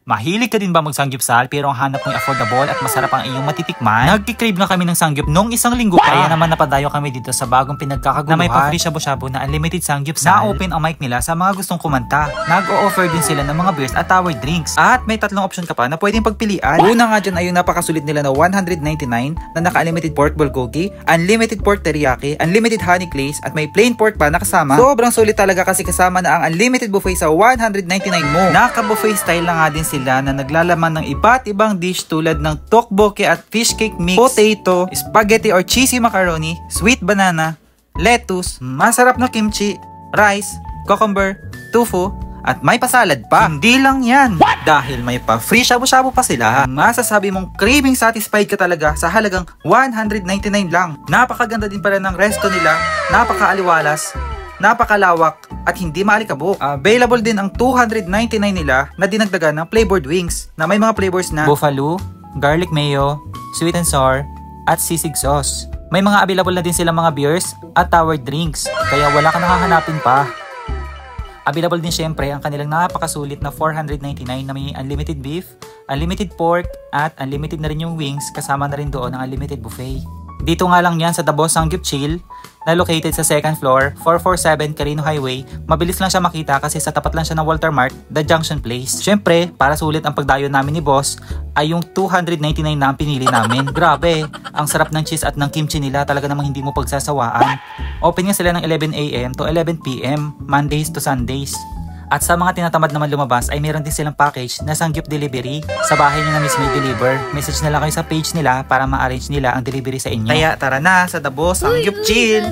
Mahilig ka din ba mag-sanggupsal pero ang hanap mo'y affordable at masarap ang iyong matitikman? Nagkikrave na kami ng sangyup nung isang linggo pa. Kaya naman napadayo kami dito sa bagong pinagkakaguluhan na may pa-free shabu-shabu na unlimited sangyupsal. Na-open ang mic nila sa mga gustong kumanta. Nag-o-offer din sila ng mga beers at tower drinks. At may 3 option ka pa na pwedeng pagpilian. Una nga dyan ay yung napakasulit nila na 199 na naka-unlimited pork bulgogi, unlimited pork teriyaki, unlimited honey glaze at may plain pork pa na kasama. Sobrang sulit talaga kasi kasama na ang unlimited buffet sa 199 mo. Naka-buffet style na nga din sila na naglalaman ng iba't ibang dish tulad ng tteokbokki at fish cake mix, potato, spaghetti or cheesy macaroni, sweet banana, lettuce, masarap na kimchi, rice, cucumber, tofu, at may pasalad pa. Hindi lang yan. Dahil may pa-free shabu-shabu pa sila, masasabi mong craving satisfied ka talaga sa halagang 199 lang. Napakaganda din pala ng resto nila, napakaaliwalas, napakalawak at hindi maalikabok. Available din ang 299 nila na dinagdagan ng flavored wings na may mga flavors na buffalo, garlic mayo, sweet and sour, at sisig sauce. May mga available na din silang mga beers at tower drinks kaya wala ka nakahanapin pa. Available din syempre ang kanilang napakasulit na 499 na may unlimited beef, unlimited pork at unlimited na rin yung wings kasama na rin doon ang unlimited buffet. Dito nga lang yan sa The Boss Sangyup Chill na located sa 2nd floor, 447 Carino Highway. Mabilis lang siya makita kasi sa tapat lang siya ng Walter Mart, The Junction Place. Syempre, para sulit ang pagdayo namin ni Boss ay yung 299 na ang pinili namin. Grabe, ang sarap ng cheese at ng kimchi nila, talaga namang hindi mo pagsasawaan. Open nga sila ng 11 AM to 11 PM, Mondays to Sundays. At sa mga tinatamad naman lumabas ay meron din silang package na sangyup delivery. Sa bahay nyo na mismo i-deliver. Message na lang kayo sa page nila para ma-arrange nila ang delivery sa inyo. Kaya tara na sa The Boss Sangyup Chill!